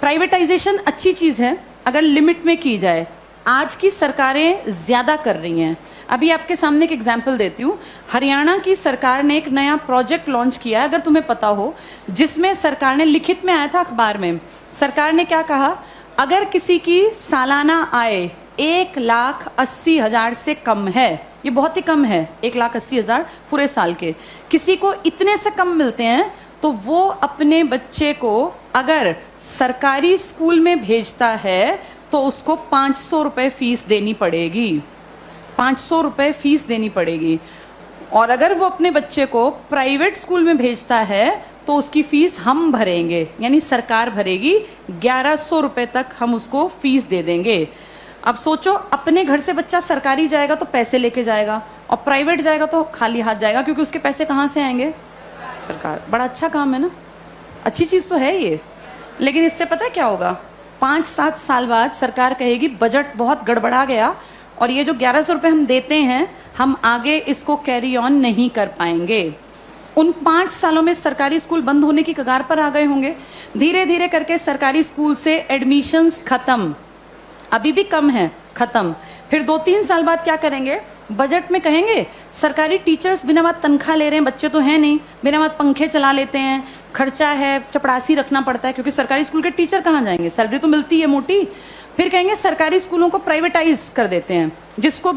Privatisation अच्छी चीज है अगर लिमिट में की जाए। आज की सरकारें ज्यादा कर रही हैं। अभी आपके सामने एक एग्जाम्पल देती हूँ। हरियाणा की सरकार ने एक नया प्रोजेक्ट लॉन्च किया, अगर तुम्हें पता हो, जिसमें सरकार ने, लिखित में आया था अखबार में, सरकार ने क्या कहा, अगर किसी की सालाना आय 1,80,000 से कम है, ये बहुत ही कम है, 1,80,000 पूरे साल के, किसी को इतने से कम मिलते हैं, तो वो अपने बच्चे को अगर सरकारी स्कूल में भेजता है तो उसको 500 रुपए फीस देनी पड़ेगी। 500 रुपए फीस देनी पड़ेगी। और अगर वो अपने बच्चे को प्राइवेट स्कूल में भेजता है तो उसकी फीस हम भरेंगे, यानी सरकार भरेगी। 1,100 रुपए तक हम उसको फीस दे देंगे। अब सोचो, अपने घर से बच्चा सरकारी जाएगा तो पैसे लेके जाएगा, और प्राइवेट जाएगा तो खाली हाथ जाएगा, क्योंकि उसके पैसे कहाँ से आएंगे? सरकार। बड़ा अच्छा काम है ना, अच्छी चीज तो है ये। लेकिन इससे पता है क्या होगा? 5-7 साल बाद सरकार कहेगी बजट बहुत गड़बड़ा गया और ये जो 1,100 रुपए हम देते हैं, हम आगे इसको कैरी ऑन नहीं कर पाएंगे। उन 5 सालों में सरकारी स्कूल बंद होने की कगार पर आ गए होंगे। धीरे धीरे करके सरकारी स्कूल से एडमिशंस खत्म, अभी भी कम है, खत्म। फिर 2-3 साल बाद क्या करेंगे? बजट में कहेंगे सरकारी टीचर्स बिना बात तनख्वाह ले रहे हैं, बच्चे तो हैं नहीं, बिना बात पंखे चला लेते हैं, खर्चा है, चपड़ासी रखना पड़ता है, क्योंकि सरकारी स्कूल के टीचर कहाँ जाएंगे, सैलरी तो मिलती है मोटी। फिर कहेंगे सरकारी स्कूलों को प्राइवेटाइज कर देते हैं, जिसको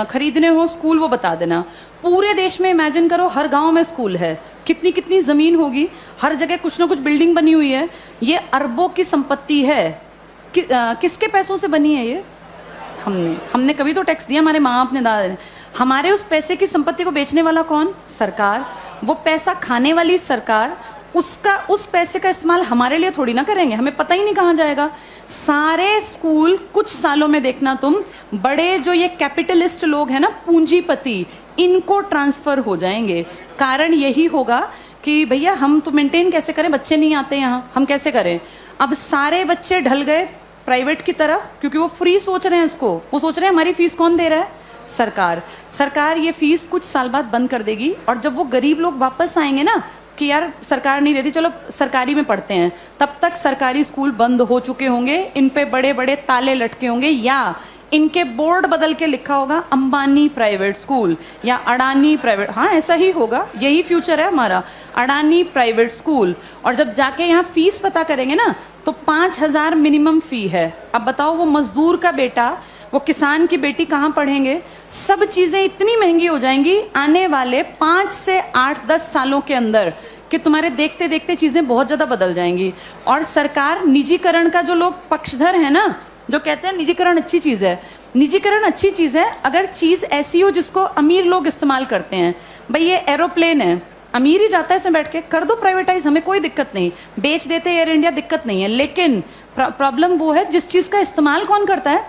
खरीदने हो स्कूल वो बता देना। पूरे देश में इमेजिन करो, हर गांव में स्कूल है, कितनी कितनी जमीन होगी, हर जगह कुछ ना कुछ बिल्डिंग बनी हुई है। ये अरबों की संपत्ति है। किसके पैसों से बनी है ये? हमने कभी तो टैक्स दिया, हमारे माँ बाप ने, दादा ने। हमारे उस पैसे की संपत्ति को बेचने वाला कौन? सरकार। वो पैसा खाने वाली सरकार। उस पैसे का इस्तेमाल हमारे लिए थोड़ी ना करेंगे, हमें पता ही नहीं कहाँ जाएगा। सारे स्कूल कुछ सालों में देखना तुम, बड़े जो ये कैपिटलिस्ट लोग हैं ना, पूंजीपति, इनको ट्रांसफर हो जाएंगे। कारण यही होगा कि भैया हम तो मेंटेन कैसे करें, बच्चे नहीं आते यहाँ, हम कैसे करें? अब सारे बच्चे ढल गए प्राइवेट की तरफ, क्योंकि वो फ्री सोच रहे हैं इसको। वो सोच रहे हैं हमारी फीस कौन दे रहा है? सरकार। सरकार ये फीस कुछ साल बाद बंद कर देगी, और जब वो गरीब लोग वापस आएंगे ना कि यार सरकार नहीं देती, चलो सरकारी में पढ़ते हैं, तब तक सरकारी स्कूल बंद हो चुके होंगे, इन पे बड़े बड़े ताले लटके होंगे, या इनके बोर्ड बदल के लिखा होगा अंबानी प्राइवेट स्कूल या अडानी प्राइवेट। हाँ, ऐसा ही होगा, यही फ्यूचर है हमारा, अडानी प्राइवेट स्कूल। और जब जाके यहाँ फीस पता करेंगे ना, तो 5,000 मिनिमम फी है। अब बताओ, वो मजदूर का बेटा, वो किसान की बेटी कहाँ पढ़ेंगे? सब चीजें इतनी महंगी हो जाएंगी आने वाले 5 से 8-10 सालों के अंदर कि तुम्हारे देखते देखते चीजें बहुत ज्यादा बदल जाएंगी। और सरकार, निजीकरण का जो लोग पक्षधर है ना, जो कहते हैं निजीकरण अच्छी चीज है, निजीकरण अच्छी चीज है अगर चीज ऐसी हो जिसको अमीर लोग इस्तेमाल करते हैं। भाई ये एरोप्लेन है, अमीर ही जाता है इसमें बैठ के, कर दो प्राइवेटाइज, हमें कोई दिक्कत नहीं, बेच देते एयर इंडिया, दिक्कत नहीं है। लेकिन प्रॉब्लम वो है जिस चीज का इस्तेमाल कौन करता है?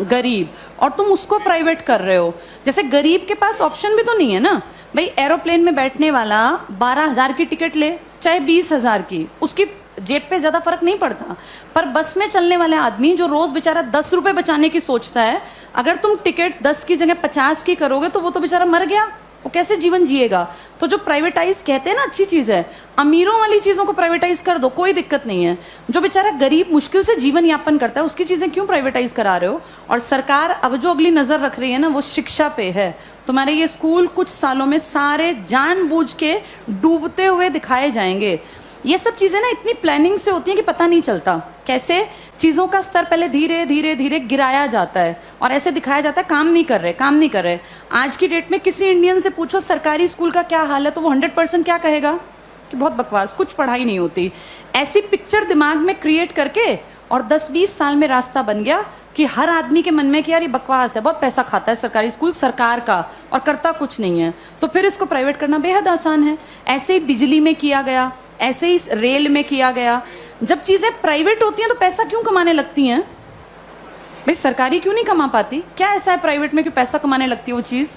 गरीब। और तुम उसको प्राइवेट कर रहे हो। जैसे गरीब के पास ऑप्शन भी तो नहीं है ना। भाई एरोप्लेन में बैठने वाला 12,000 की टिकट ले, चाहे 20,000 की, उसकी जेब पे ज्यादा फर्क नहीं पड़ता। पर बस में चलने वाले आदमी जो रोज बेचारा 10 रुपए बचाने की सोचता है, अगर तुम टिकट 10 की जगह 50 की करोगे तो वो तो बेचारा मर गया, वो कैसे जीवन जिएगा? तो जो प्राइवेटाइज कहते हैं ना अच्छी चीज है, अमीरों वाली चीजों को प्राइवेटाइज कर दो, कोई दिक्कत नहीं है। जो बेचारा गरीब मुश्किल से जीवन यापन करता है, उसकी चीजें क्यों प्राइवेटाइज करा रहे हो? और सरकार अब जो अगली नजर रख रही है ना, वो शिक्षा पे है। तुम्हारे ये स्कूल कुछ सालों में सारे जानबूझ के डूबते हुए दिखाए जाएंगे। ये सब चीजें ना इतनी प्लानिंग से होती हैं कि पता नहीं चलता कैसे चीजों का स्तर पहले धीरे धीरे धीरे गिराया जाता है और ऐसे दिखाया जाता है काम नहीं कर रहे, काम नहीं कर रहे। आज की डेट में किसी इंडियन से पूछो सरकारी स्कूल का क्या हाल है, तो वो 100% क्या कहेगा कि बहुत बकवास, कुछ पढ़ाई नहीं होती। ऐसी पिक्चर दिमाग में क्रिएट करके और 10-20 साल में रास्ता बन गया कि हर आदमी के मन में कि यार ये बकवास है, बहुत पैसा खाता है सरकारी स्कूल सरकार का और करता कुछ नहीं है, तो फिर इसको प्राइवेट करना बेहद आसान है। ऐसे ही बिजली में किया गया, ऐसे ही रेल में किया गया। जब चीजें प्राइवेट होती हैं तो पैसा क्यों कमाने लगती हैं? भाई सरकारी क्यों नहीं कमा पाती? क्या ऐसा है प्राइवेट में कि पैसा कमाने लगती है वो चीज?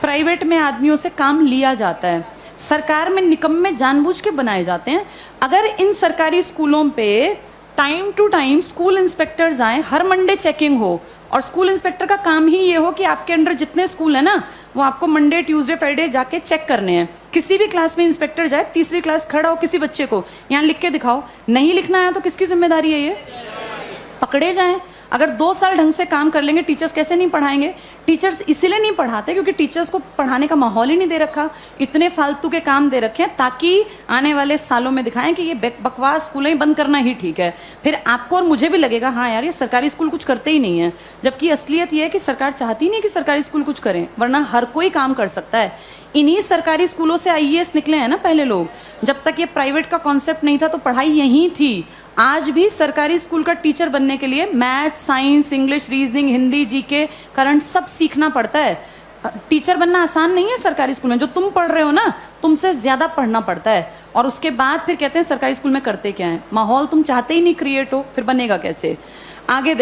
प्राइवेट में आदमियों से काम लिया जाता है, सरकार में निकम्मे जानबूझ के बनाए जाते हैं। अगर इन सरकारी स्कूलों पे time to time school inspectors आए, हर मंडे चेकिंग हो, और स्कूल इंस्पेक्टर का काम ही ये हो कि आपके अंडर जितने स्कूल है ना, वो आपको मंडे ट्यूसडे फ्राइडे जाके चेक करने हैं। किसी भी क्लास में इंस्पेक्टर जाए, तीसरी क्लास खड़ा हो किसी बच्चे को, यहाँ लिख के दिखाओ, नहीं लिखना है तो किसकी जिम्मेदारी है? ये पकड़े जाएं। अगर 2 साल ढंग से काम कर लेंगे, टीचर्स कैसे नहीं पढ़ाएंगे? टीचर्स इसीलिए नहीं पढ़ाते क्योंकि टीचर्स को पढ़ाने का माहौल ही नहीं दे रखा। इतने फालतू के काम दे रखे हैं ताकि आने वाले सालों में दिखाएं कि ये बकवास स्कूलें ही बंद करना ही ठीक है। फिर आपको और मुझे भी लगेगा हाँ यार, ये सरकारी स्कूल कुछ करते ही नहीं है, जबकि असलियत ये है कि सरकार चाहती नहीं कि सरकारी स्कूल कुछ करें, वरना हर कोई काम कर सकता है। इन्हीं सरकारी स्कूलों से आईएएस निकले हैं ना पहले लोग। जब तक ये प्राइवेट का कॉन्सेप्ट नहीं था तो पढ़ाई यहीं थी। आज भी सरकारी स्कूल का टीचर बनने के लिए math, science, English, reasoning, Hindi, GK, current सब सीखना पड़ता है। टीचर बनना आसान नहीं है सरकारी स्कूल में। जो तुम पढ़ रहे हो ना, तुमसे ज्यादा पढ़ना पड़ता है। और उसके बाद फिर कहते हैं सरकारी स्कूल में करते क्या है। माहौल तुम चाहते ही नहीं क्रिएट हो, फिर बनेगा कैसे? आगे